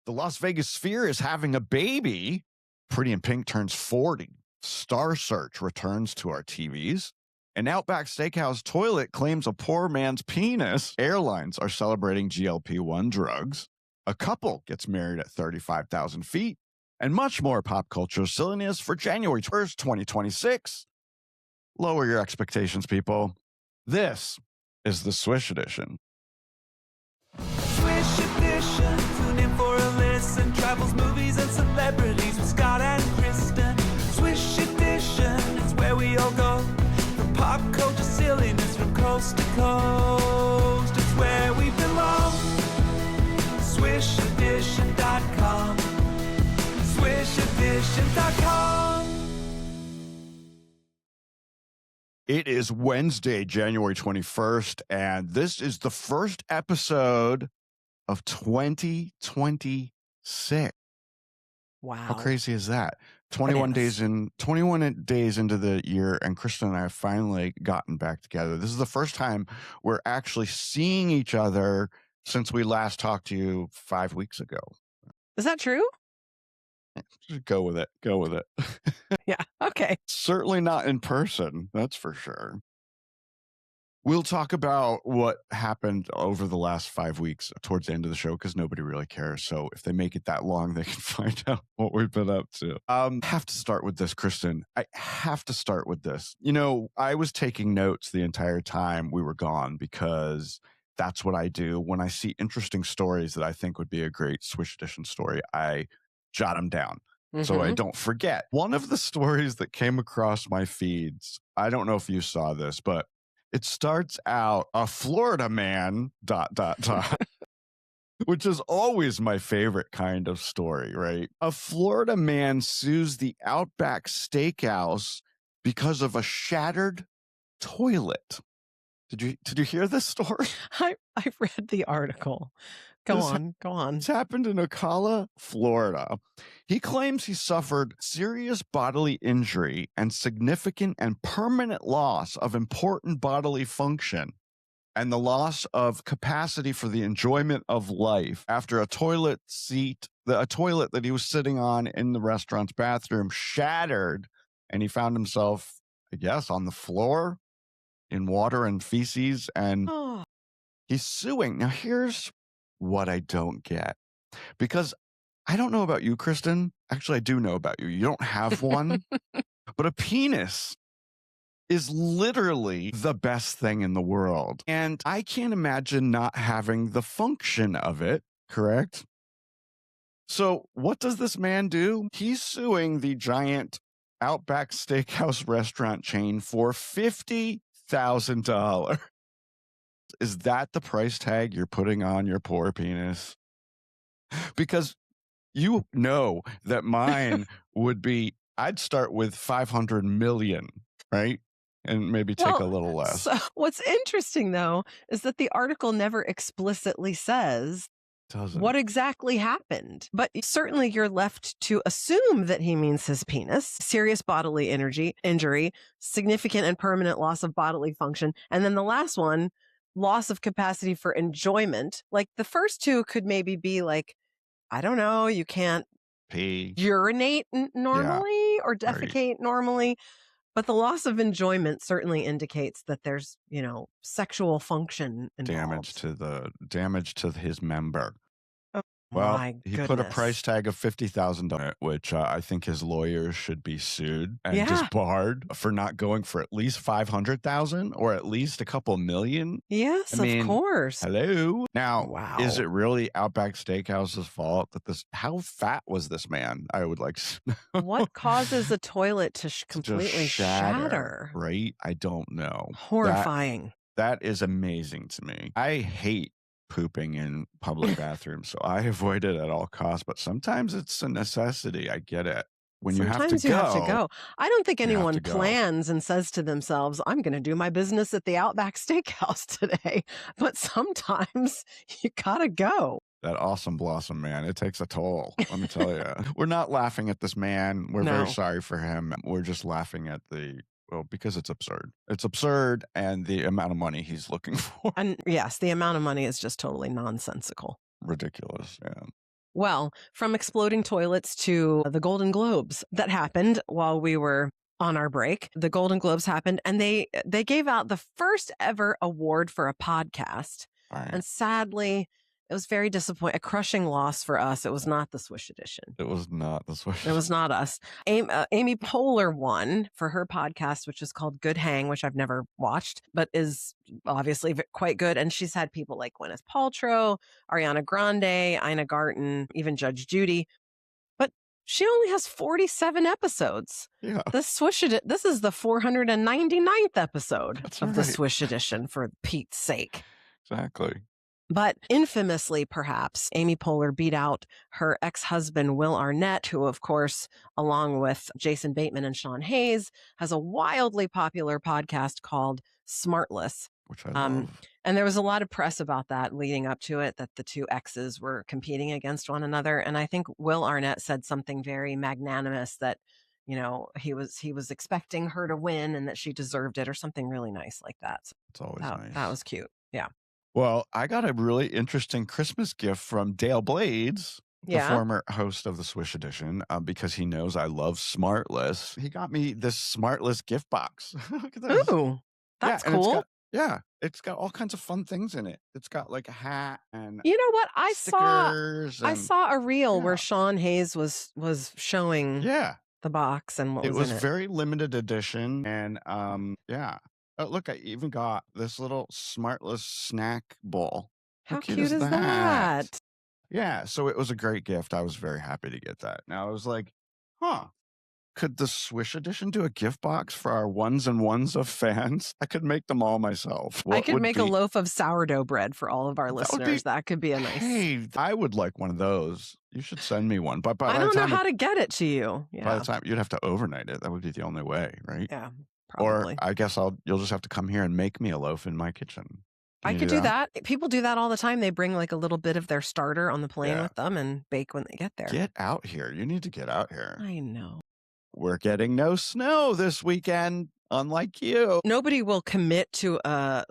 The Las Vegas Sphere is having a baby. Pretty in Pink turns 40. Star Search returns to our TVs. An Outback Steakhouse toilet claims a poor man's penis. Airlines are celebrating GLP1 drugs. A couple gets married at 35,000 feet. And much more pop culture silliness for January 1st, 2026. Lower your expectations, people. This is the Swish Edition. Swish Edition. Tune in for a listen. Travels, movies, and celebrities with Scott and Kristin. Swish Edition is where we all go. From pop culture silliness from coast to coast. It's where we belong. SwishEdition.com. SwishEdition.com. It is Wednesday, January 21st, and this is the first episode of 2026. Wow. How crazy is that? 21 days into the year, and Kristin and I have finally gotten back together. This is the first time we're actually seeing each other since we last talked to you 5 weeks ago. Is that true? Just go with it. Go with it. Yeah. Okay. Certainly not in person, that's for sure. We'll talk about what happened over the last 5 weeks towards the end of the show because nobody really cares. So if they make it that long, they can find out what we've been up to. Have to start with this, Kristin. I have to start with this. You know, I was taking notes the entire time we were gone because that's what I do. When I see interesting stories that I think would be a great Swish Edition story, I jot them down. So I don't forget. One of the stories that came across my feeds, I don't know if you saw this, but it starts out, a Florida man, ... which is always my favorite kind of story, right? A Florida man sues the Outback Steakhouse because of a shattered toilet. Did you hear this story? I've read the article. Go on. It's happened in Ocala, Florida. He claims he suffered serious bodily injury and significant and permanent loss of important bodily function and the loss of capacity for the enjoyment of life after a toilet that he was sitting on in the restaurant's bathroom shattered, and he found himself, I guess, on the floor in water and feces, and he's suing. Now, here's what I don't get, because I don't know about you, Kristin. Actually, I do know about you. You don't have one, but a penis is literally the best thing in the world. And I can't imagine not having the function of it, correct? So what does this man do? He's suing the giant Outback Steakhouse restaurant chain for $50,000. Is that the price tag you're putting on your poor penis? Because you know that mine would be, I'd start with 500 million, right? And maybe take a little less. So what's interesting, though, is that the article never explicitly says what exactly happened. But certainly you're left to assume that he means his penis, serious bodily injury, significant and permanent loss of bodily function. And then the last one, loss of capacity for enjoyment. Like the first two could maybe be like, I don't know, you can't urinate normally or defecate normally. But the loss of enjoyment certainly indicates that there's, sexual function involved. Damage to his member. Oh, well, my he goodness. put a price tag of $50,000 on it, which I think his lawyers should be sued and disbarred for not going for at least $500,000 or at least a couple million. Yes, of course. Hello. Now, is it really Outback Steakhouse's fault that how fat was this man? I would like to know. What causes a toilet to completely shatter? Right? I don't know. Horrifying. That is amazing to me. I hate pooping in public bathrooms, so I avoid it at all costs. But sometimes it's a necessity. I get it. Sometimes you have to go. I don't think anyone plans and says to themselves, I'm going to do my business at the Outback Steakhouse today. But sometimes you got to go. That awesome blossom, man. It takes a toll. Let me tell you. We're not laughing at this man. We're very sorry for him. We're just laughing at because it's absurd. It's absurd, and the amount of money he's looking for. And yes, the amount of money is just totally nonsensical. Ridiculous, yeah. Well, from exploding toilets to the Golden Globes that happened while we were on our break. The Golden Globes happened, and they gave out the first ever award for a podcast. Right. And sadly, it was very disappointing. A crushing loss for us. It was not the Swish edition. It was not the Swish. It was not us. Amy Poehler won for her podcast, which is called Good Hang, which I've never watched, but is obviously quite good. And she's had people like Gwyneth Paltrow, Ariana Grande, Ina Garten, even Judge Judy. But she only has 47 episodes. Yeah. This is the 499th episode of the Swish edition, for Pete's sake. Exactly. But infamously, perhaps, Amy Poehler beat out her ex-husband, Will Arnett, who, of course, along with Jason Bateman and Sean Hayes, has a wildly popular podcast called Smartless. Which I love. And there was a lot of press about that leading up to it, that the two exes were competing against one another. And I think Will Arnett said something very magnanimous, that, you know, he was expecting her to win and that she deserved it, or something really nice like that. So it's always nice. That was cute. Yeah. Well, I got a really interesting Christmas gift from Dale Blades, the former host of the Swish edition, because he knows I love Smartless. He got me this Smartless gift box. Look at this. Ooh, that's cool. It's got all kinds of fun things in it. It's got like a hat and you know what? I saw a reel where Sean Hayes was showing the box and what was in it. It was very limited edition, and Oh, look, I even got this little Smartless snack bowl. How cute is that? Yeah, so it was a great gift. I was very happy to get that. Now I was like, could the Swish edition do a gift box for our ones and ones of fans? I could make them all myself. I could make a loaf of sourdough bread for all of our listeners. That could be a nice. Hey, I would like one of those. You should send me one. But I don't know how to get it to you. Yeah. By the time you'd have to overnight it. That would be the only way, right? Yeah. Probably. Or I guess you'll just have to come here and make me a loaf in my kitchen. I could do that. People do that all the time. They bring like a little bit of their starter on the plane with them and bake when they get there. Get out here. You need to get out here. I know. We're getting no snow this weekend, unlike you. Nobody will commit to a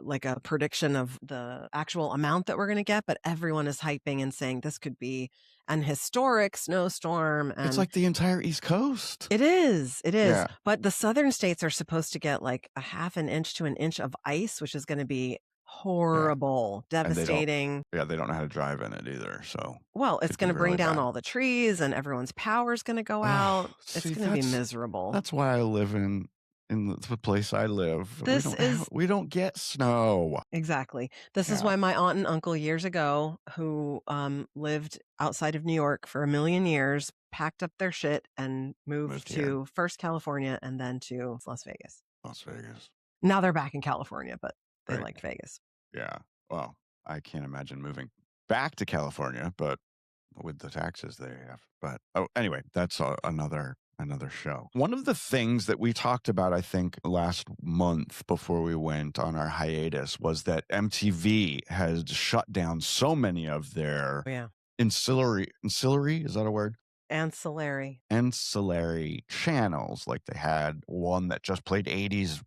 prediction of the actual amount that we're going to get, but everyone is hyping and saying this could be an historic snowstorm. And it's like the entire East Coast. It is. Yeah. But the southern states are supposed to get like a half an inch to an inch of ice, which is going to be horrible, devastating. They don't know how to drive in it either. So, well, it's going to bring down all the trees, and everyone's power's going to go out. It's going to be miserable. That's why I live in the place I live. We don't get snow. Exactly. This is why my aunt and uncle years ago, who lived outside of New York for 1,000,000 years, packed up their shit and moved to first California and then to Las Vegas. Now they're back in California, but they liked Vegas. Yeah. Well, I can't imagine moving back to California, but with the taxes they have. But anyway, that's another show. One of the things that we talked about, I think, last month before we went on our hiatus was that MTV has shut down so many of their ancillary, is that a word? Ancillary channels. Like they had one that just played 80s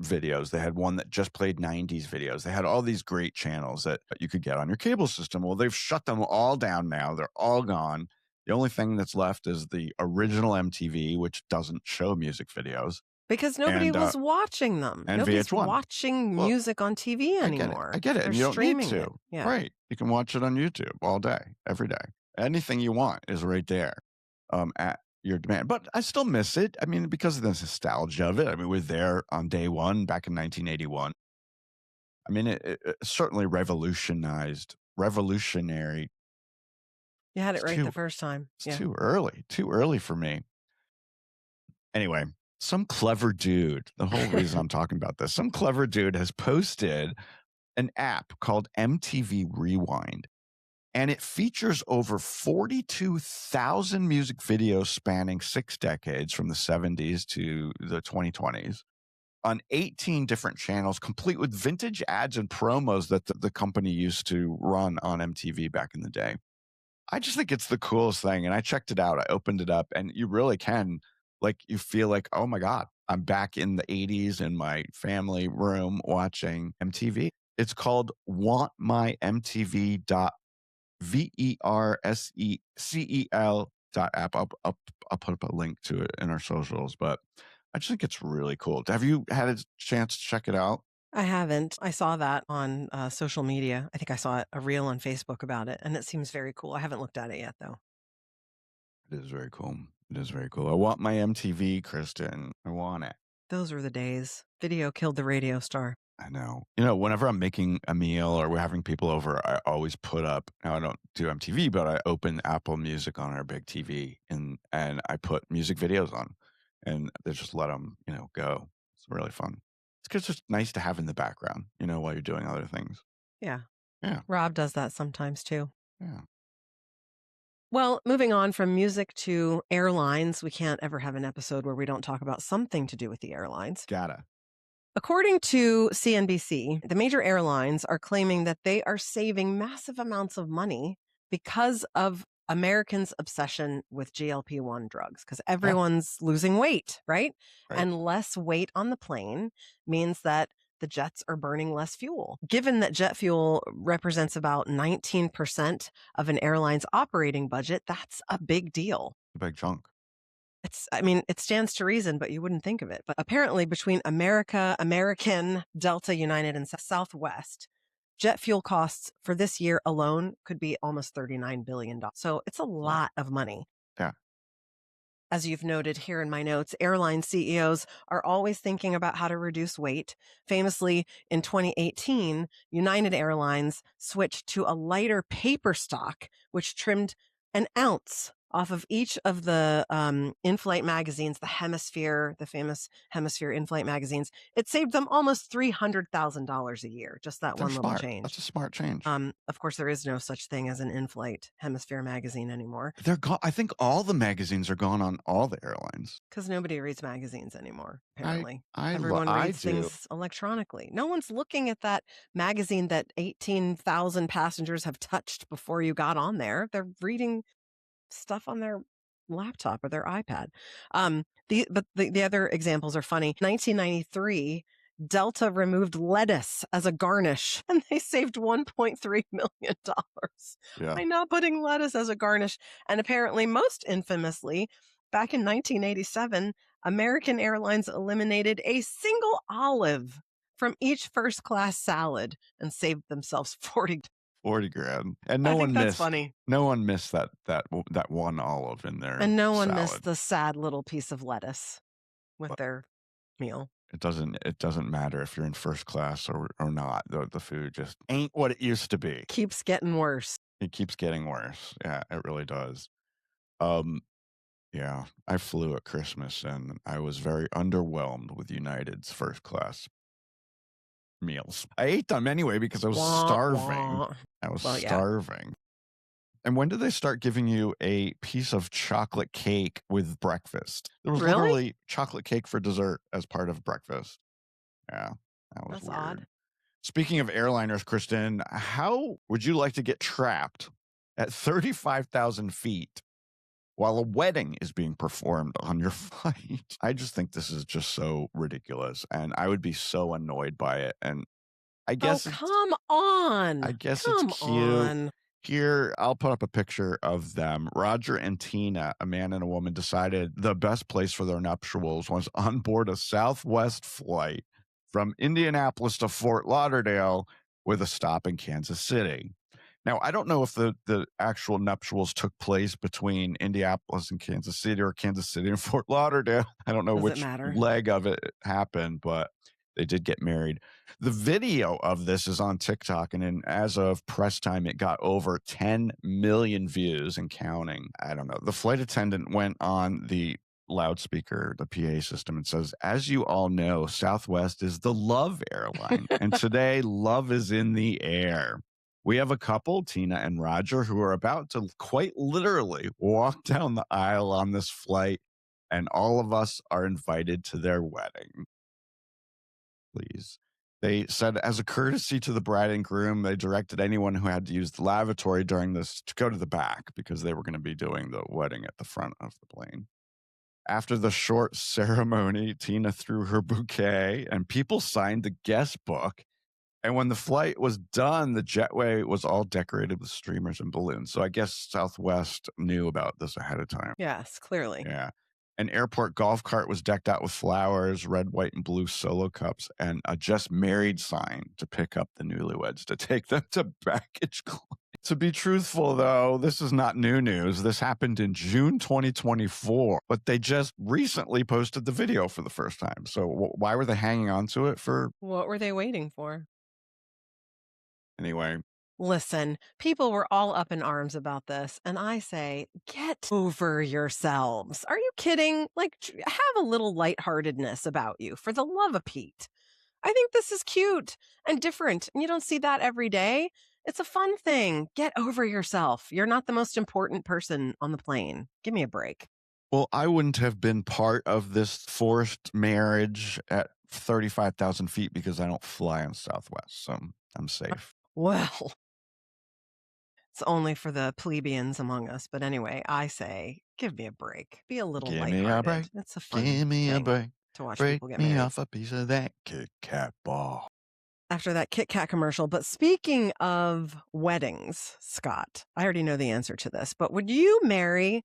videos. They had one that just played 90s videos. They had all these great channels that you could get on your cable system. Well, they've shut them all down now. They're all gone. The only thing that's left is the original MTV, which doesn't show music videos. Because nobody was watching them. And Nobody's VH1. watching music on TV anymore. I get it. They're And you don't need to. Yeah. Right. You can watch it on YouTube all day, every day. Anything you want is right there at your demand. But I still miss it. I mean, because of the nostalgia of it. I mean, we're there on day one back in 1981. I mean, it certainly revolutionary. You had it right the first time. It's too early for me. Anyway, some clever dude, the whole reason I'm talking about this, some clever dude has posted an app called MTV Rewind. And it features over 42,000 music videos spanning 6 decades from the 70s to the 2020s on 18 different channels, complete with vintage ads and promos that the company used to run on MTV back in the day. I just think it's the coolest thing. And I checked it out. I opened it up, and you really can, you feel like, oh my God, I'm back in the 80s in my family room watching MTV. It's called wantmymtv.com. VERSECEL.app. I'll put up a link to it in our socials, but I just think it's really cool. Have you had a chance to check it out? I haven't. I saw that on social media. I think I saw a reel on Facebook about it, and it seems very cool. I haven't looked at it yet, though. It is very cool. It is very cool. I want my MTV, Kristin. I want it. Those were the days. Video killed the radio star. I know. You know, whenever I'm making a meal or we're having people over, I always put up, now I don't do MTV, but I open Apple Music on our big TV and I put music videos on and they just let them, go. It's really fun. It's just nice to have in the background, while you're doing other things. Yeah. Yeah. Rob does that sometimes too. Yeah. Well, moving on from music to airlines, we can't ever have an episode where we don't talk about something to do with the airlines. Gotta. According to CNBC, the major airlines are claiming that they are saving massive amounts of money because of Americans' obsession with GLP1 drugs, because everyone's losing weight, right? And less weight on the plane means that the jets are burning less fuel. Given that jet fuel represents about 19% of an airline's operating budget, that's a big deal. A big chunk. It stands to reason, but you wouldn't think of it. But apparently between American, Delta, United, and Southwest, jet fuel costs for this year alone could be almost $39 billion. So it's a lot of money. Yeah. As you've noted here in my notes, airline CEOs are always thinking about how to reduce weight. Famously, in 2018, United Airlines switched to a lighter paper stock, which trimmed an ounce off of each of the in-flight magazines, the famous Hemisphere in-flight magazines. It saved them almost $300,000 a year, just that one little change. That's a smart change. Of course, there is no such thing as an in-flight Hemisphere magazine anymore. They're gone. I think all the magazines are gone on all the airlines. Because nobody reads magazines anymore, apparently. Everyone reads things electronically. No one's looking at that magazine that 18,000 passengers have touched before you got on there. They're reading stuff on their laptop or their iPad. The other examples are funny. 1993, Delta removed lettuce as a garnish, and they saved $1.3 million by not putting lettuce as a garnish. And apparently, most infamously, back in 1987, American Airlines eliminated a single olive from each first-class salad and saved themselves $40 grand. And no one missed that one olive in there. And no one missed the sad little piece of lettuce with their meal. It doesn't matter if you're in first class or not. The food just ain't what it used to be. Keeps getting worse. It keeps getting worse. Yeah, it really does. Yeah, I flew at Christmas and I was very underwhelmed with United's first class meals. I ate them anyway because I was starving. I was starving. And when did they start giving you a piece of chocolate cake with breakfast? There was literally chocolate cake for dessert as part of breakfast. Yeah, that was weird. Odd. Speaking of airliners, Kristin, how would you like to get trapped at 35,000 feet while a wedding is being performed on your flight? I just think this is just so ridiculous, and I would be so annoyed by it. And I guess come on. I guess it's cute. Here, I'll put up a picture of them. Roger and Tina, a man and a woman, decided the best place for their nuptials was on board a Southwest flight from Indianapolis to Fort Lauderdale with a stop in Kansas City. Now, I don't know if the actual nuptials took place between Indianapolis and Kansas City or Kansas City and Fort Lauderdale. I don't know which leg of it happened, but they did get married. The video of this is on TikTok, and as of press time, it got over 10 million views and counting. I don't know. The flight attendant went on the loudspeaker, the PA system, and says, "As you all know, Southwest is the love airline, and today love is in the air. We have a couple, Tina and Roger, who are about to quite literally walk down the aisle on this flight, and all of us are invited to their wedding. Please." They said, as a courtesy to the bride and groom, they directed anyone who had to use the lavatory during this to go to the back because they were going to be doing the wedding at the front of the plane. After the short ceremony, Tina threw her bouquet and people signed the guest book. And when the flight was done, the jetway was all decorated with streamers and balloons. So I guess Southwest knew about this ahead of time. Yes, clearly. Yeah. An airport golf cart was decked out with flowers, red, white, and blue solo cups, and a just married sign to pick up the newlyweds to take them to baggage claim. To be truthful, though, this is not new news. This happened in June 2024, but they just recently posted the video for the first time. So why were they hanging on to it for? What were they waiting for? Anyway. Listen, people were all up in arms about this, and I say, get over yourselves. Are you kidding? Like, have a little lightheartedness about you, for the love of Pete. I think this is cute and different, and you don't see that every day. It's a fun thing. Get over yourself. You're not the most important person on the plane. Give me a break. Well, I wouldn't have been part of this forced marriage at 35,000 feet because I don't fly on Southwest, so I'm safe. Well, it's only for the plebeians among us. But anyway, I say, give me a break. Be a little lighthearted. Me a break. It's a fun Give me a break. To watch Break people get me married. off a piece of that Kit Kat ball. After that Kit Kat commercial. But speaking of weddings, Scott, I already know the answer to this, but would you marry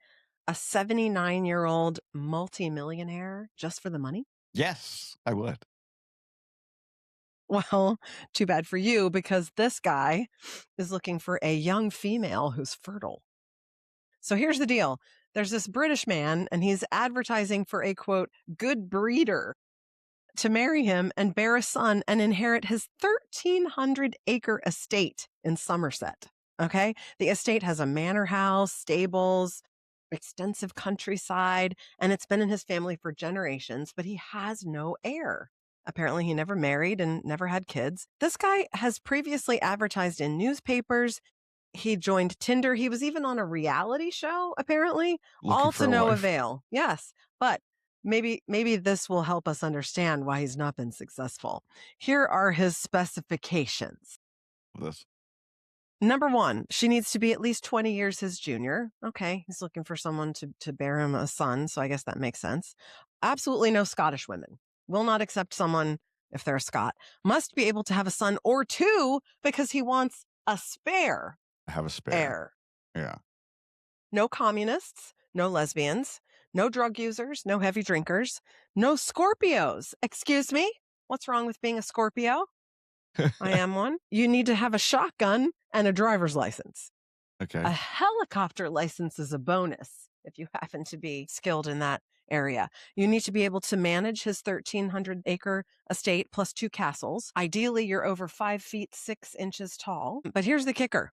a 79-year-old multimillionaire just for the money? Yes, I would. Well, too bad for you, because this guy is looking for a young female who's fertile. So here's the deal. There's this British man, and he's advertising for a, quote, good breeder to marry him and bear a son and inherit his 1,300-acre estate in Somerset. Okay? The estate has a manor house, stables, extensive countryside, and it's been in his family for generations, but he has no heir. Apparently, he never married and never had kids. This guy has previously advertised in newspapers. He joined Tinder. He was even on a reality show, apparently, all to no avail. Yes, but maybe this will help us understand why he's not been successful. Here are his specifications. Number 1, she needs to be at least 20 years his junior. Okay, he's looking for someone to bear him a son, so I guess that makes sense. Absolutely no Scottish women. Will not accept someone if they're a Scot. Must be able to have a son or 2 because he wants a spare. Have a spare heir. Yeah. No communists, no lesbians, no drug users, no heavy drinkers, no Scorpios. Excuse me? What's wrong with being a Scorpio? I am one. You need to have a shotgun and a driver's license. Okay. A helicopter license is a bonus if you happen to be skilled in that area. You need to be able to manage his 1,300-acre estate plus 2 castles. Ideally, you're over 5 feet 6 inches tall. But here's the kicker.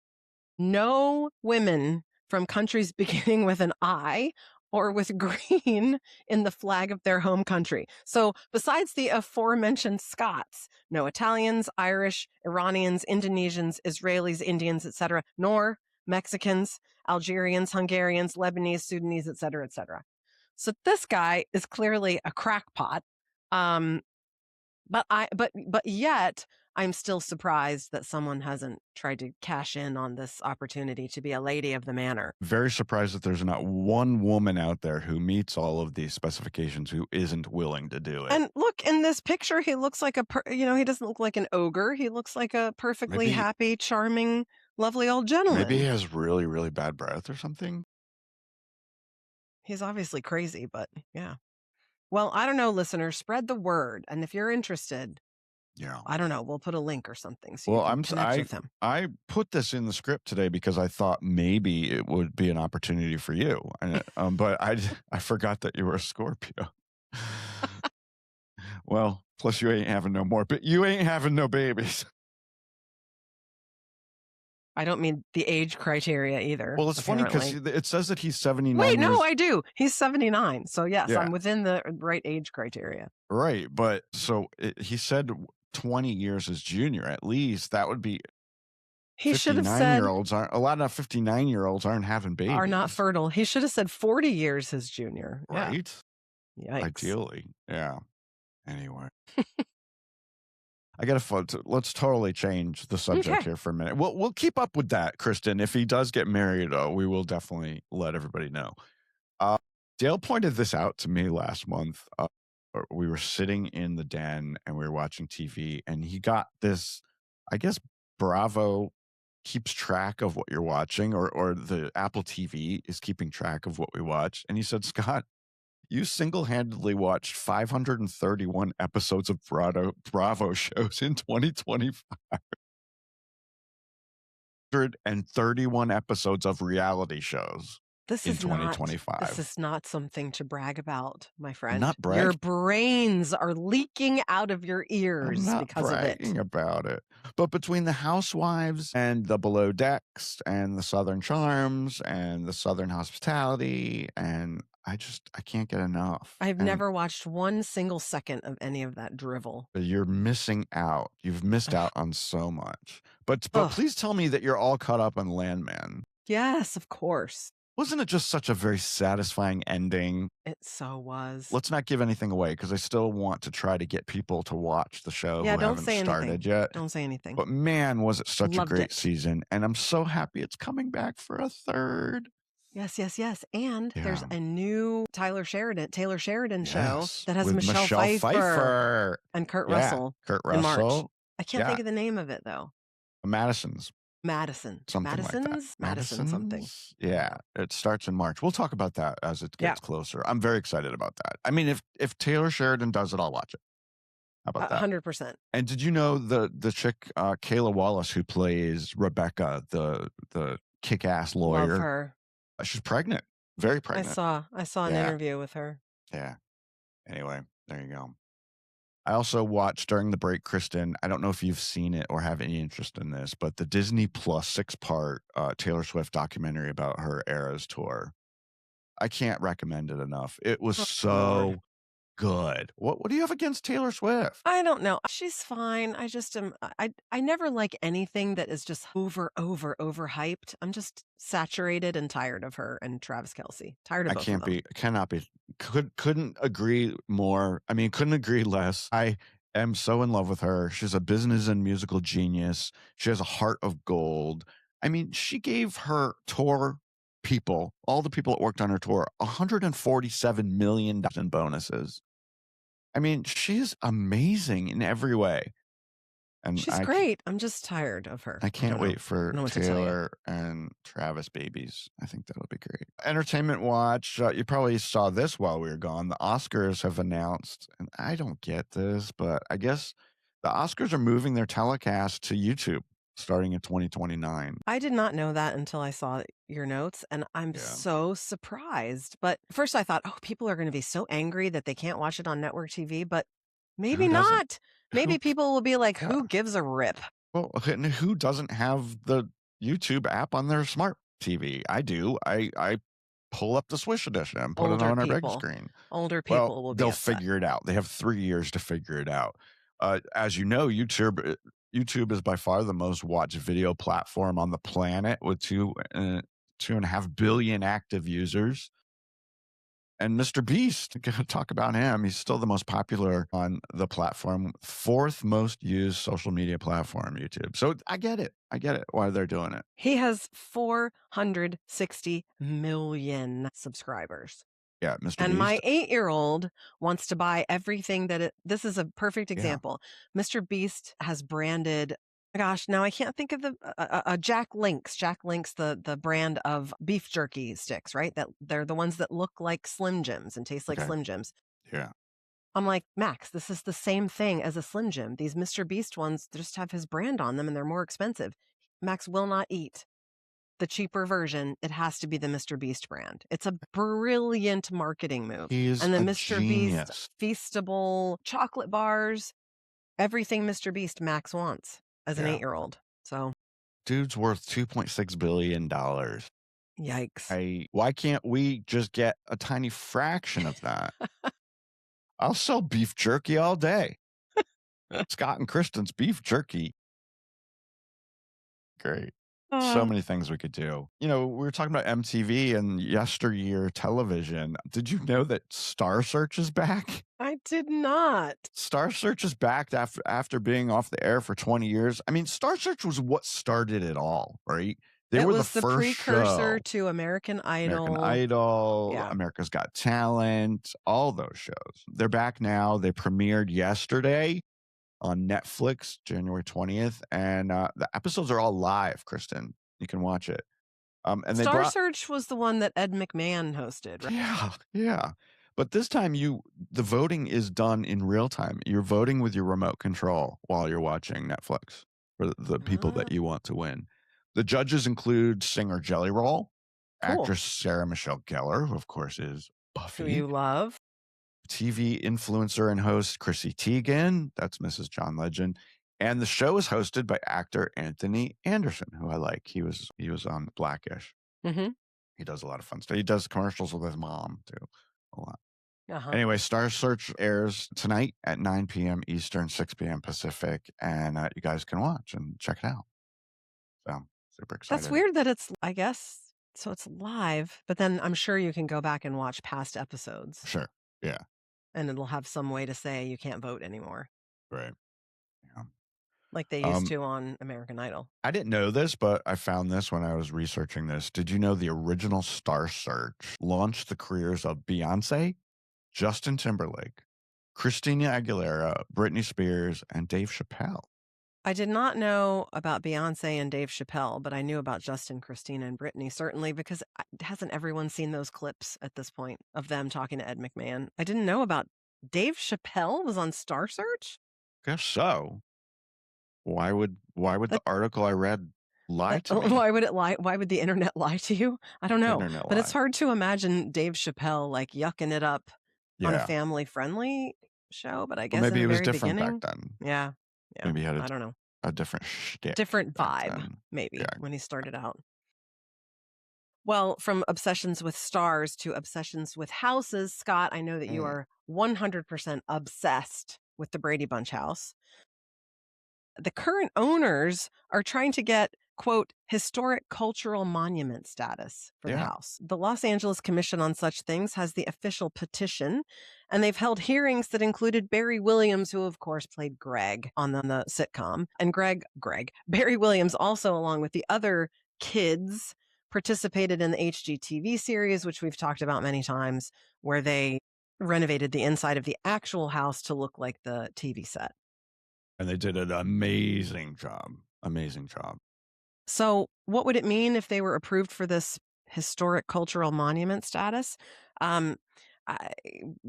No women from countries beginning with an I or with green in the flag of their home country. So besides the aforementioned Scots, no Italians, Irish, Iranians, Indonesians, Israelis, Indians, etc., nor Mexicans, Algerians, Hungarians, Lebanese, Sudanese, etc., etc. So this guy is clearly a crackpot. But yet I'm still surprised that someone hasn't tried to cash in on this opportunity to be a lady of the manor. Very surprised that there's not one woman out there who meets all of these specifications who isn't willing to do it. And look, in this picture, he looks like he doesn't look like an ogre. He looks like a perfectly happy, charming, lovely old gentleman. Maybe he has really, really bad breath or something. He's obviously crazy, but yeah. Well, I don't know, listeners. Spread the word. And if you're interested, I don't know, we'll put a link or something so you can connect with him. I put this in the script today because I thought maybe it would be an opportunity for you. But I forgot that you were a Scorpio. Well, plus you ain't having no more, but you ain't having no babies. I don't mean the age criteria either. Well, it's funny because it says that he's 79. Wait, no, I do. He's 79. So yes, I'm within the right age criteria. Right. But so he said 20 years as junior, at least. That would be. He should have said. A lot of 59-year-olds aren't having babies. Are not fertile. He should have said 40 years his junior. Right. Yeah. Yikes. Ideally. Yeah. Anyway. I got to let's totally change the subject here for a minute. We'll keep up with that, Kristin. If he does get married, we will definitely let everybody know. Dale pointed this out to me last month. We were sitting in the den and we were watching TV, and he got this I guess Bravo keeps track of what you're watching, or the Apple TV is keeping track of what we watch. And he said, Scott, you single-handedly watched 531 episodes of Bravo shows in 2025. 131 episodes of reality shows in 2025. This is not something to brag about, my friend. not Your bragging. brains are leaking out of your I'm ears not because of it. bragging about it. But between the Housewives and the Below Decks and the Southern Charms and the Southern Hospitality, and I can't get enough. I've And never watched one single second of any of that drivel. you're missing out. You've missed out on so much. But Ugh. please tell me that you're all caught up on Landman. Yes, of course. Wasn't it just such a very satisfying ending? It so was. Let's not give anything away, because I still want to try to get people to watch the show Yeah, who don't haven't say started anything. yet. Don't say anything. But man, was it such Loved a great it. season. And I'm so happy it's coming back for a third. Yes, yes, yes. And there's Yeah. a new Taylor Sheridan show Yes, that has with Michelle Pfeiffer and Kurt Yeah, Russell Kurt in March. Russell. I can't Yeah. think of the name of it though. Madison's. Madison. Something like that. Madison something. Yeah, it starts in March. We'll talk about that as it gets closer. I'm very excited about that. I mean, if Taylor Sheridan does it, I'll watch it. How about that? 100%. And did you know the chick Kayla Wallace, who plays Rebecca, the kick-ass lawyer? Love her. She's pregnant. Very pregnant. I saw an interview with her. Yeah. Anyway, there you go. I also watched during the break, Kristin, I don't know if you've seen it or have any interest in this, but the Disney Plus 6-part Taylor Swift documentary about her Eras tour. I can't recommend it enough. It was so good. What do you have against Taylor Swift? I don't know. She's fine. I just am. I never like anything that is just overhyped. I'm just saturated and tired of her and Travis Kelce. Tired of both of them. Couldn't agree more. I mean, couldn't agree less. I am so in love with her. She's a business and musical genius. She has a heart of gold. I mean, she gave her tour people, all the people that worked on her tour, $147 million in bonuses. I mean, she's amazing in every way. And she's great. I'm just tired of her. I can't wait for Taylor and Travis babies. I think that'll be great. Entertainment watch. You probably saw this while we were gone. The Oscars have announced, and I don't get this, but I guess the Oscars are moving their telecast to YouTube starting in 2029. I did not know that until I saw your notes, and I'm so surprised. But first I thought, people are going to be so angry that they can't watch it on network TV, but maybe not. Maybe people will be like, who gives a rip? Well, and who doesn't have the YouTube app on their smart TV? I do. I pull up the Swish edition and put it on a big screen. Older people will be they'll upset. figure it out. They have 3 years to figure it out. As you know, YouTube is by far the most watched video platform on the planet with 2.5 billion active users. And Mr. Beast, gotta talk about him. He's still the most popular on the platform, 4th most used social media platform, YouTube. So I get it. Why they're doing it. He has 460 million subscribers. Yeah, Mr. And Beast. my 8-year-old wants to buy everything this is a perfect example. Mr. Beast has branded, gosh, now I can't think of the Jack Links, the brand of beef jerky sticks, right? That they're the ones that look like Slim Jims and taste like Slim Jims. Yeah. I'm like, Max, this is the same thing as a Slim Jim. These Mr. Beast ones just have his brand on them and they're more expensive. Max will not eat the cheaper version. It has to be the Mr. Beast brand. It's a brilliant marketing move. And the Mr. Beast Feastable chocolate bars, everything Mr. Beast Max wants as an 8-year-old. So dude's worth $2.6 billion. Yikes. Why can't we just get a tiny fraction of that? I'll sell beef jerky all day. Scott and Kristin's beef jerky. Great. So many things we could do. You know, we were talking about MTV and yesteryear television. Did you know that Star Search is back? I did not. Star Search is back after being off the air for 20 years. I mean, Star Search was what started it all, right? They were the first precursor show. to American Idol. American Idol, America's Got Talent, all those shows. They're back now. They premiered yesterday. on Netflix, January 20th. And the episodes are all live, Kristin. You can watch it. And they Star Search was the one that Ed McMahon hosted, right? Yeah. But this time the voting is done in real time. You're voting with your remote control while you're watching Netflix for the people that you want to win. The judges include singer Jelly Roll, Cool. actress Sarah Michelle Gellar, who of course is Who Buffy, you love. TV influencer and host Chrissy Teigen, that's Mrs. John Legend, and the show is hosted by actor Anthony Anderson, who I like. He was on Blackish. Mm-hmm. He does a lot of fun stuff. He does commercials with his mom too, a lot. Uh-huh. Anyway, Star Search airs tonight at 9 p.m. Eastern, 6 p.m. Pacific, and you guys can watch and check it out. So super excited. That's weird that it's, I guess, so it's live, but then I'm sure you can go back and watch past episodes. Sure. Yeah. And it'll have some way to say you can't vote anymore. Right. Yeah. Like they used to on American Idol. I didn't know this, but I found this when I was researching this. Did you know the original Star Search launched the careers of Beyonce, Justin Timberlake, Christina Aguilera, Britney Spears, and Dave Chappelle? I did not know about Beyonce and Dave Chappelle, but I knew about Justin, Christina, and Britney, certainly, because hasn't everyone seen those clips at this point of them talking to Ed McMahon? I didn't know about Dave Chappelle was on Star Search? Guess so. Why would the article I read lie to me? Why would it lie? Why would the internet lie to you? I don't know. But it's hard to imagine Dave Chappelle like yucking it up on a family-friendly show, but I guess maybe in the it was very different beginning, back then. Yeah. Maybe he had I don't know. a different shtick. Different vibe, maybe, when he started out. Well, from obsessions with stars to obsessions with houses, Scott, I know that you are 100% obsessed with the Brady Bunch house. The current owners are trying to get, quote, historic cultural monument status for the house. The Los Angeles Commission on Such Things has the official petition, and they've held hearings that included Barry Williams, who of course played Greg on the sitcom, and Barry Williams also, along with the other kids, participated in the HGTV series, which we've talked about many times, where they renovated the inside of the actual house to look like the TV set. And they did an amazing job. Amazing job. So what would it mean if they were approved for this historic cultural monument status?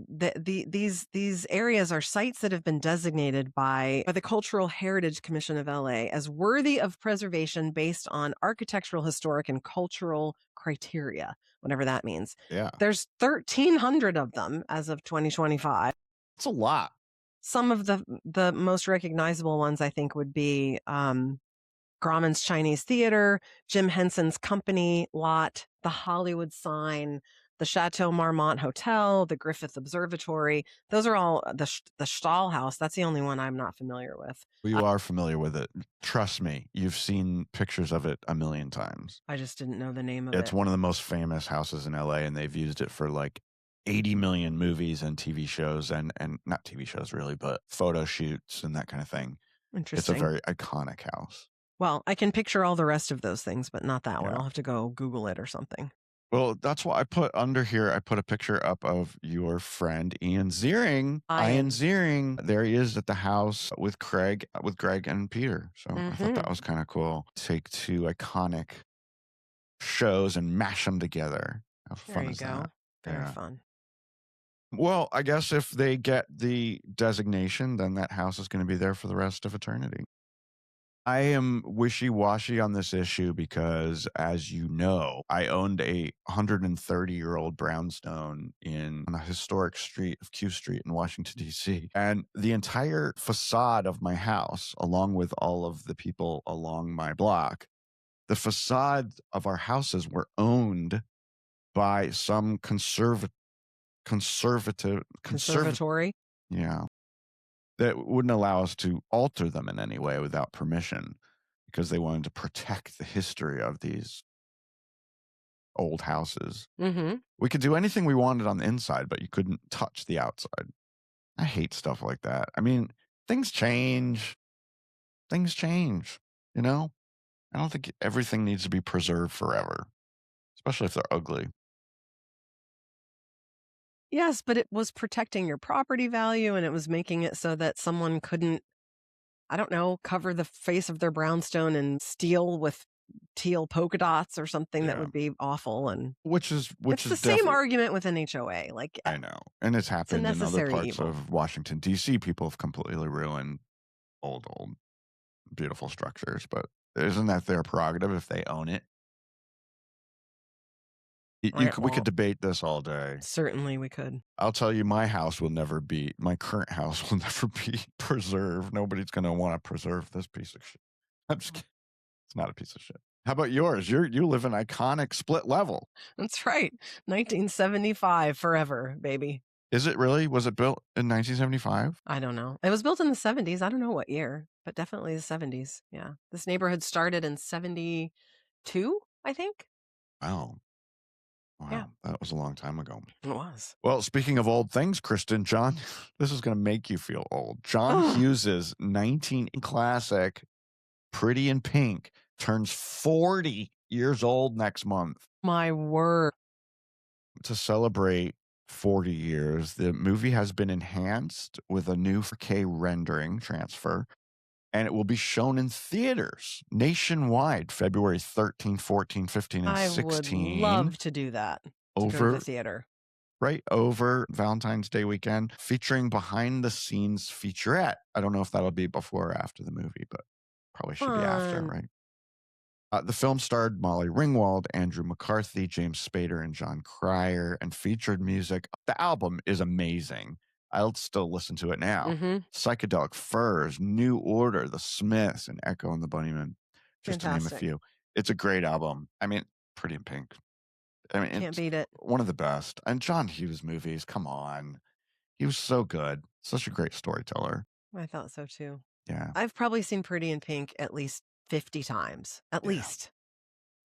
These areas are sites that have been designated by the Cultural Heritage Commission of LA as worthy of preservation based on architectural, historic, and cultural criteria, whatever that means. Yeah. There's 1,300 of them as of 2025. It's a lot. Some of the most recognizable ones, I think, would be Grauman's Chinese Theater, Jim Henson's Company lot, the Hollywood sign, the Chateau Marmont Hotel, the Griffith Observatory. Those are all the Stahl House. That's the only one I'm not familiar with. You are familiar with it. Trust me, you've seen pictures of it a million times. I just didn't know the name of it. It's one of the most famous houses in LA, and they've used it for like 80 million movies and TV shows and not TV shows really, but photo shoots and that kind of thing. Interesting. It's a very iconic house. Well, I can picture all the rest of those things, but not that one. I'll have to go Google it or something. Well, that's why I put under here, I put a picture up of your friend Ian Ziering. Ian Ziering. There he is at the house with Greg and Peter. So I thought that was kind of cool. Take two iconic shows and mash them together. How fun is that? Very fun. Well, I guess if they get the designation, then that house is going to be there for the rest of eternity. I am wishy-washy on this issue because, as you know, I owned a 130-year-old brownstone on a historic street of Q Street in Washington, D.C. And the entire facade of my house, along with all of the people along my block, the facade of our houses were owned by some conservatory. Yeah. That wouldn't allow us to alter them in any way without permission because they wanted to protect the history of these old houses. We could do anything we wanted on the inside, but you couldn't touch the outside. I hate stuff like that. I mean, things change. You know? I don't think everything needs to be preserved forever, especially if they're ugly. Yes, but it was protecting your property value, and it was making it so that someone couldn't I don't know, cover the face of their brownstone in steel with teal polka dots or something that would be awful. And which is it's the same argument with an HOA. Like, I know. And it's happened in other parts evil. of Washington, D.C. People have completely ruined old, beautiful structures. But isn't that their prerogative if they own it? We could debate this all day. Certainly we could. I'll tell you, my current house will never be preserved. Nobody's going to want to preserve this piece of shit. I'm just kidding. It's not a piece of shit. How about yours? You live in iconic split level. That's right. 1975 forever, baby. Is it really? Was it built in 1975? I don't know. It was built in the 70s. I don't know what year, but definitely the 70s. Yeah. This neighborhood started in 72, I think. Wow. Yeah. That was a long time ago. It was. Well, speaking of old things, Kristin, John, this is going to make you feel old. John Hughes's 19 classic Pretty in Pink turns 40 years old next month. My word. To celebrate 40 years, the movie has been enhanced with a new 4K rendering transfer, and it will be shown in theaters nationwide February 13, 14, 15, and 16. I would love to do that. Go to the theater. Right over Valentine's Day weekend, featuring behind-the-scenes featurette. I don't know if that'll be before or after the movie, but probably should be after, right? The film starred Molly Ringwald, Andrew McCarthy, James Spader, and John Cryer, and featured music. The album is amazing. I'll still listen to it now. Psychedelic Furs, New Order, The Smiths, and Echo and the Bunnymen, just to name a few. It's a great album. I mean, Pretty in Pink. I mean, can't beat it. One of the best. And John Hughes movies, come on. He was so good. Such a great storyteller. I thought so too. Yeah. I've probably seen Pretty in Pink at least 50 times. At least.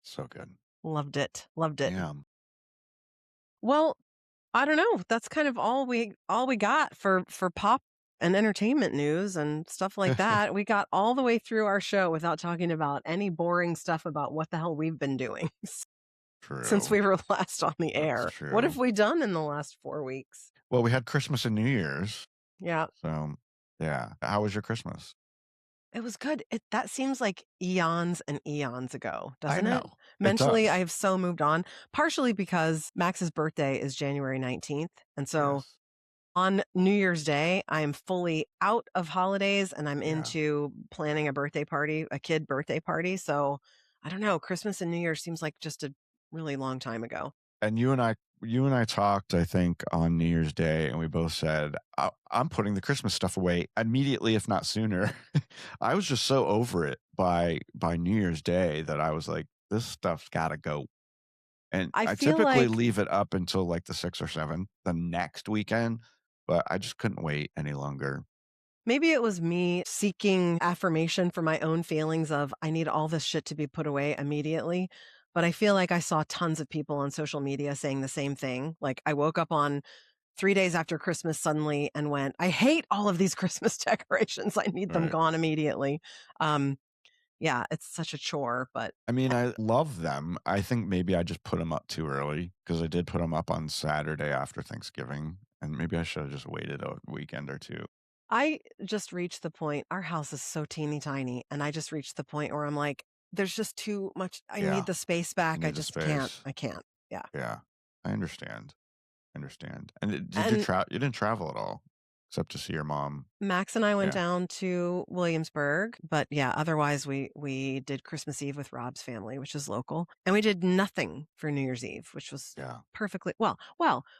So good. Loved it. Loved it. Yeah. Well, I don't know. That's kind of all we got for pop and entertainment news and stuff like that. We got all the way through our show without talking about any boring stuff about what the hell we've been doing since we were last on the air. What have we done in the last 4 weeks? Well, we had Christmas and New Year's. Yeah. So, yeah. How was your Christmas? It was good. That seems like eons and eons ago, doesn't it? I know. Mentally, I have so moved on, partially because Max's birthday is January 19th. And so on New Year's Day, I am fully out of holidays and I'm into planning a kid birthday party. So I don't know. Christmas and New Year seems like just a really long time ago. And you and I talked, I think, on New Year's Day, and we both said, I'm putting the Christmas stuff away immediately, if not sooner. I was just so over it by New Year's Day that I was like, this stuff's got to go. And I typically leave it up until like the 6th or 7th, the next weekend, but I just couldn't wait any longer. Maybe it was me seeking affirmation for my own feelings of I need all this shit to be put away immediately. But I feel like I saw tons of people on social media saying the same thing. Like I woke up on 3 days after Christmas suddenly and went, I hate all of these Christmas decorations. I need them gone immediately. Yeah, it's such a chore, but I mean, I love them. I think maybe I just put them up too early because I did put them up on Saturday after Thanksgiving. And maybe I should have just waited a weekend or two. I just reached the point. Our house is so teeny tiny. And I just reached the point where I'm like, there's just too much. I need the space back. I just can't. I can't. Yeah. Yeah. I understand. And you didn't travel at all except to see your mom. Max and I went down to Williamsburg, but yeah, otherwise we did Christmas Eve with Rob's family, which is local, and we did nothing for New Year's Eve, which was perfectly well.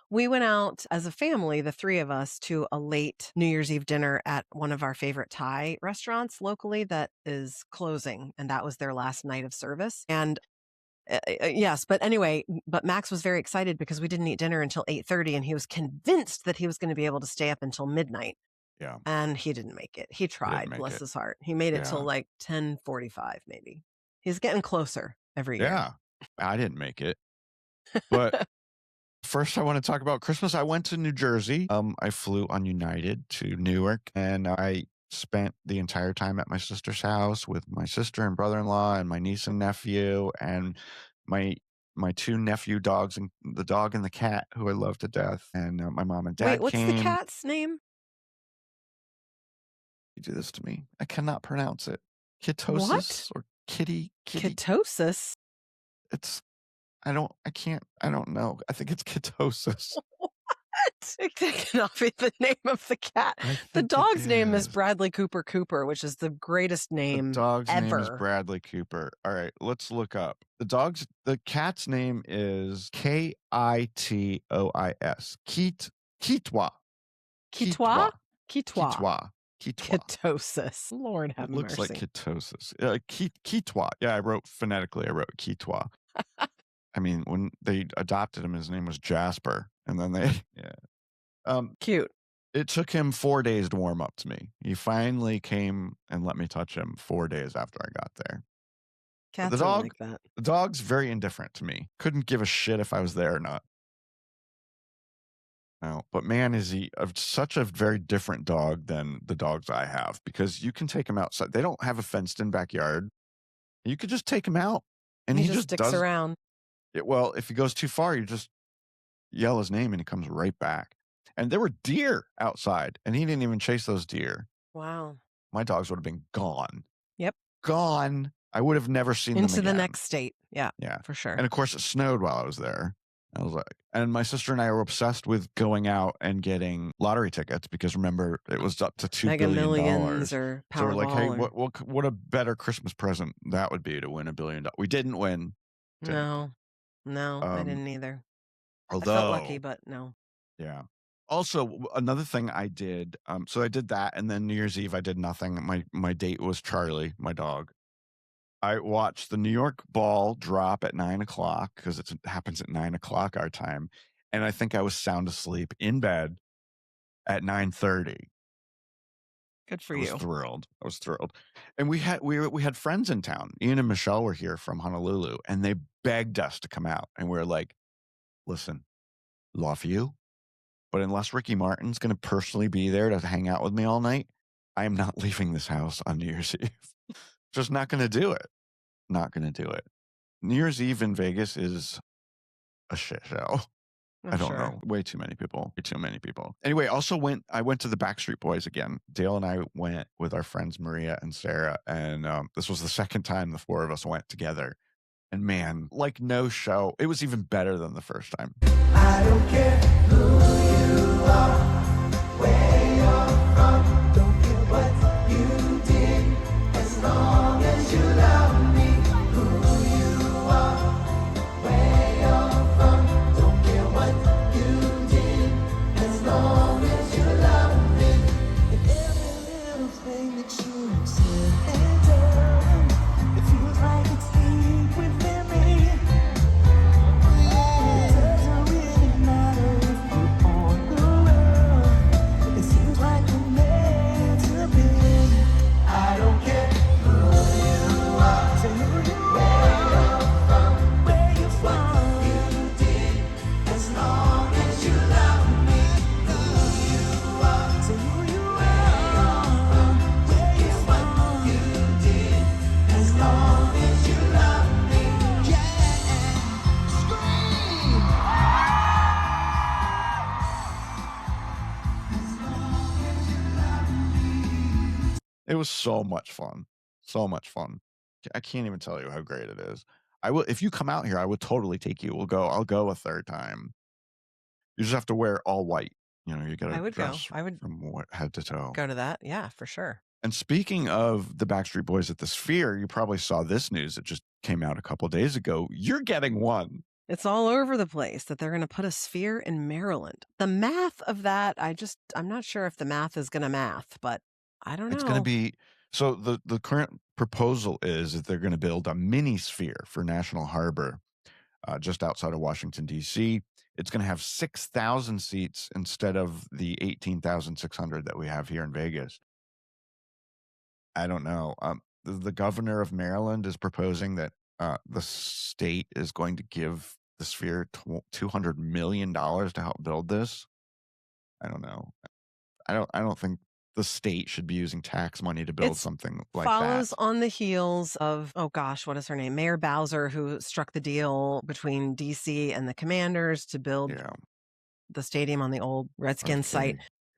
We went out as a family, the three of us, to a late New Year's Eve dinner at one of our favorite Thai restaurants locally that is closing, and that was their last night of service. And yes, but anyway, Max was very excited because we didn't eat dinner until 8:30, and he was convinced that he was going to be able to stay up until midnight. Yeah. And he didn't make it. He tried, bless his heart. He made it till like 10:45 maybe. He's getting closer every year. Yeah. I didn't make it. But first I want to talk about Christmas. I went to New Jersey. I flew on United to Newark, and I spent the entire time at my sister's house with my sister and brother-in-law and my niece and nephew and my 2 nephew dogs, and the dog and the cat who I love to death. And my mom and dad Wait, what's came. the cat's name? You do this to me. I cannot pronounce it. Ketosis or kitty. Ketosis? I don't know. I think it's ketosis. What? It cannot be the name of the cat. The dog's name is Bradley Cooper, which is the greatest name The dog's ever. name is Bradley Cooper. All right, let's look up. The cat's name is Kitois. Kitwa. Ketosis. Lord have mercy. Looks like ketosis. Kitwa. Yeah, phonetically, I wrote Kitwa. I mean, when they adopted him, his name was Jasper. And then cute. It took him 4 days to warm up to me. He finally came and let me touch him 4 days after I got there. Cats are like that. The dog's very indifferent to me. Couldn't give a shit if I was there or not. No, but man, is he such a very different dog than the dogs I have, because you can take him outside. They don't have a fenced-in backyard. You could just take him out, and he just sticks around. Well, if he goes too far, you just yell his name, and he comes right back. And there were deer outside, and he didn't even chase those deer. Wow. My dogs would have been gone. Yep. Gone. I would have never seen them again. Into the next state. Yeah, for sure. And of course, it snowed while I was there. I was like, and my sister and I were obsessed with going out and getting lottery tickets, because remember, it was up to $2 Mega billion. Millions or Powerball. So we're like, hey, what a better Christmas present that would be to win $1 billion. We didn't win. No, I didn't either. Although, I felt lucky, but no. Yeah. Also, another thing I did, so I did that, and then New Year's Eve I did nothing. My date was Charlie, my dog. I watched the New York ball drop at 9:00 because it happens at 9:00 our time, and I think I was sound asleep in bed at 9:30. Good for you. I was thrilled. And we had friends in town. Ian and Michelle were here from Honolulu, and they begged us to come out, and we were like, "Listen, love you, but unless Ricky Martin's going to personally be there to hang out with me all night, I am not leaving this house on New Year's Eve." Just not going to do it. Not going to do it. New Year's Eve in Vegas is a shit show. I don't know. Way too many people. Anyway, I went to the Backstreet Boys again. Dale and I went with our friends Maria and Sarah, and this was the second time the four of us went together. And man, like no show. It was even better than the first time. I don't care who you are, where you're from, don't care what you did, as long as you love me. Who you are, where you're from, don't care what you did, as long as you love me. And every little thing that you said and done, it feels like it's deep within me. It doesn't really matter if you're on the road. It seems like we're meant to be. I don't care who you are, say who you are, where you're from, you did, as long as you love me. Who you are, say who you are, where you're from, you did, as long as you love me. Yeah, scream. As long as you love me. It was so much fun. So much fun. I can't even tell you how great it is. I will, if you come out here, I would totally take you. I'll go a third time. You just have to wear all white. You got I to would go. dress I would from head to toe. go to that. Yeah, for sure. And speaking of the Backstreet Boys at the Sphere, you probably saw this news that just came out a couple days ago. You're getting one. It's all over the place that they're going to put a Sphere in Maryland. The math of that, I'm not sure if the math is going to math, but I don't know. It's going to be, so the current proposal is that they're going to build a mini Sphere for National Harbor just outside of Washington, D.C. It's going to have 6,000 seats instead of the 18,600 that we have here in Vegas. I don't know. The governor of Maryland is proposing that the state is going to give the Sphere $200 million to help build this. I don't know. I don't think the state should be using tax money to build something like that. Follows on the heels of, oh gosh, what is her name? Mayor Bowser, who struck the deal between DC and the Commanders to build the stadium on the old Redskins site.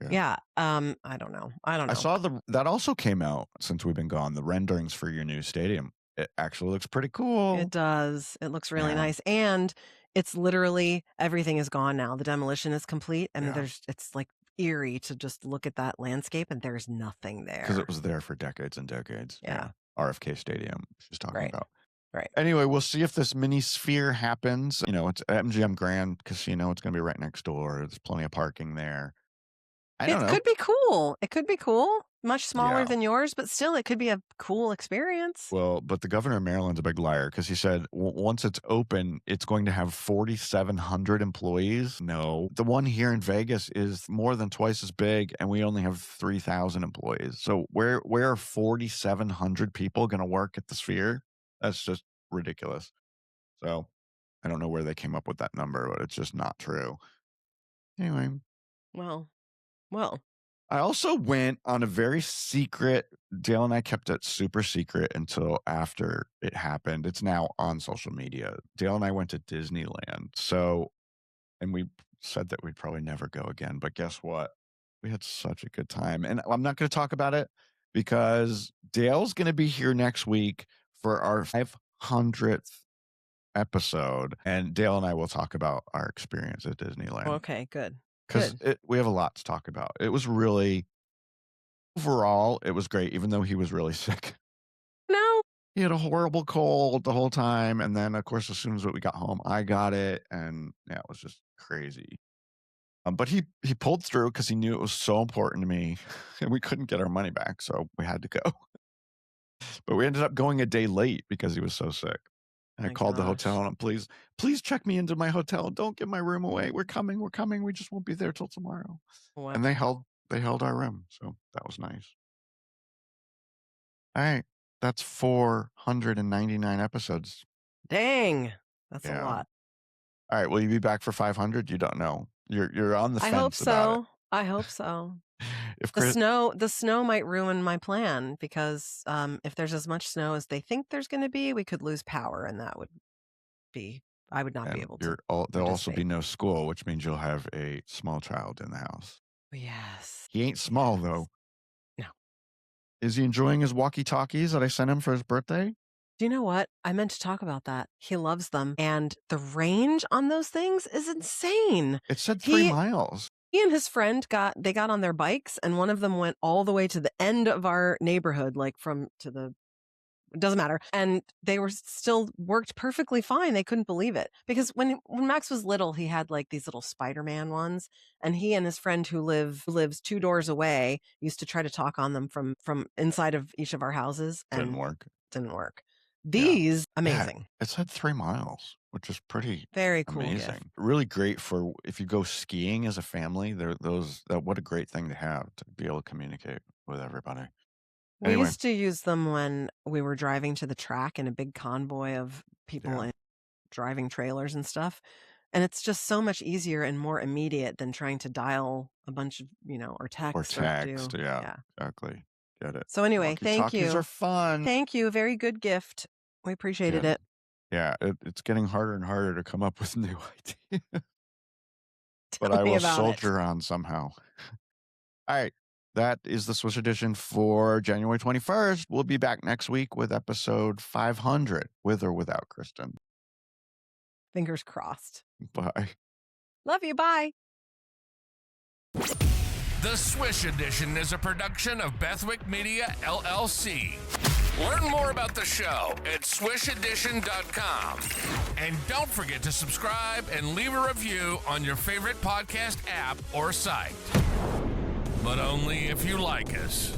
Yeah. I don't know. I saw that also came out since we've been gone. The renderings for your new stadium. It actually looks pretty cool. It does. It looks really nice. And it's literally everything is gone now. The demolition is complete. And it's like eerie to just look at that landscape and there's nothing there. Because it was there for decades and decades. Yeah. RFK Stadium, she's talking about. Right. Anyway, we'll see if this mini sphere happens. You know, it's MGM Grand Casino. It's going to be right next door. There's plenty of parking there. I don't know. It could be cool. It could be cool. Much smaller than yours, but still, it could be a cool experience. Well, but the governor of Maryland's a big liar because he said once it's open, it's going to have 4,700 employees. No, the one here in Vegas is more than twice as big, and we only have 3,000 employees. So where are 4,700 people going to work at the Sphere? That's just ridiculous. So I don't know where they came up with that number, but it's just not true. Anyway. Well. I also went on a very secret, Dale and I kept it super secret until after it happened. It's now on social media. Dale and I went to Disneyland. And we said that we'd probably never go again, but guess what? We had such a good time. And I'm not going to talk about it because Dale's going to be here next week for our 500th episode. And Dale and I will talk about our experience at Disneyland. Okay, good. Because we have a lot to talk about. It was really, overall, it was great, even though he was really sick. No. He had a horrible cold the whole time. And then, of course, as soon as we got home, I got it. And it was just crazy. But he pulled through because he knew it was so important to me. And we couldn't get our money back, so we had to go. But we ended up going a day late because he was so sick. And I called the hotel and please check me into my hotel. Don't give my room away. We're coming. We just won't be there till tomorrow. Wow. And they held our room. So that was nice. All right. That's 499 episodes. Dang. That's a lot. All right. Will you be back for 500? You don't know. You're on the fence about it. I hope so. If the snow might ruin my plan because if there's as much snow as they think there's going to be, we could lose power, and that would be I would not be able to. There'll also be no school, which means you'll have a small child in the house. Yes. He ain't small though. No. Is he enjoying his walkie-talkies that I sent him for his birthday? Do you know what? I meant to talk about that. He loves them, and the range on those things is insane. It said 3 miles. He and his friend got on their bikes, and one of them went all the way to the end of our neighborhood, like it doesn't matter. And they were still worked perfectly fine. They couldn't believe it because when Max was little, he had like these little Spider-Man ones, and he and his friend who lives 2 doors away used to try to talk on them from inside of each of our houses. And didn't work. These amazing. Yeah, it said 3 miles, which is pretty very cool. Amazing. Gift. Really great for if you go skiing as a family. What a great thing to have to be able to communicate with everybody. We used to use them when we were driving to the track in a big convoy of people and driving trailers and stuff. And it's just so much easier and more immediate than trying to dial a bunch of, or text. Yeah, exactly. Get it. So anyway, thank you. Walkie-talkies are fun. Thank you. Very good gift. We appreciated it. Yeah, it's getting harder and harder to come up with new ideas. But I will soldier on somehow. All right. That is the Swish edition for January 21st. We'll be back next week with episode 500, with or without Kristin. Fingers crossed. Bye. Love you. Bye. The Swish Edition is a production of Bethwick Media, LLC. Learn more about the show at swishedition.com. And don't forget to subscribe and leave a review on your favorite podcast app or site. But only if you like us.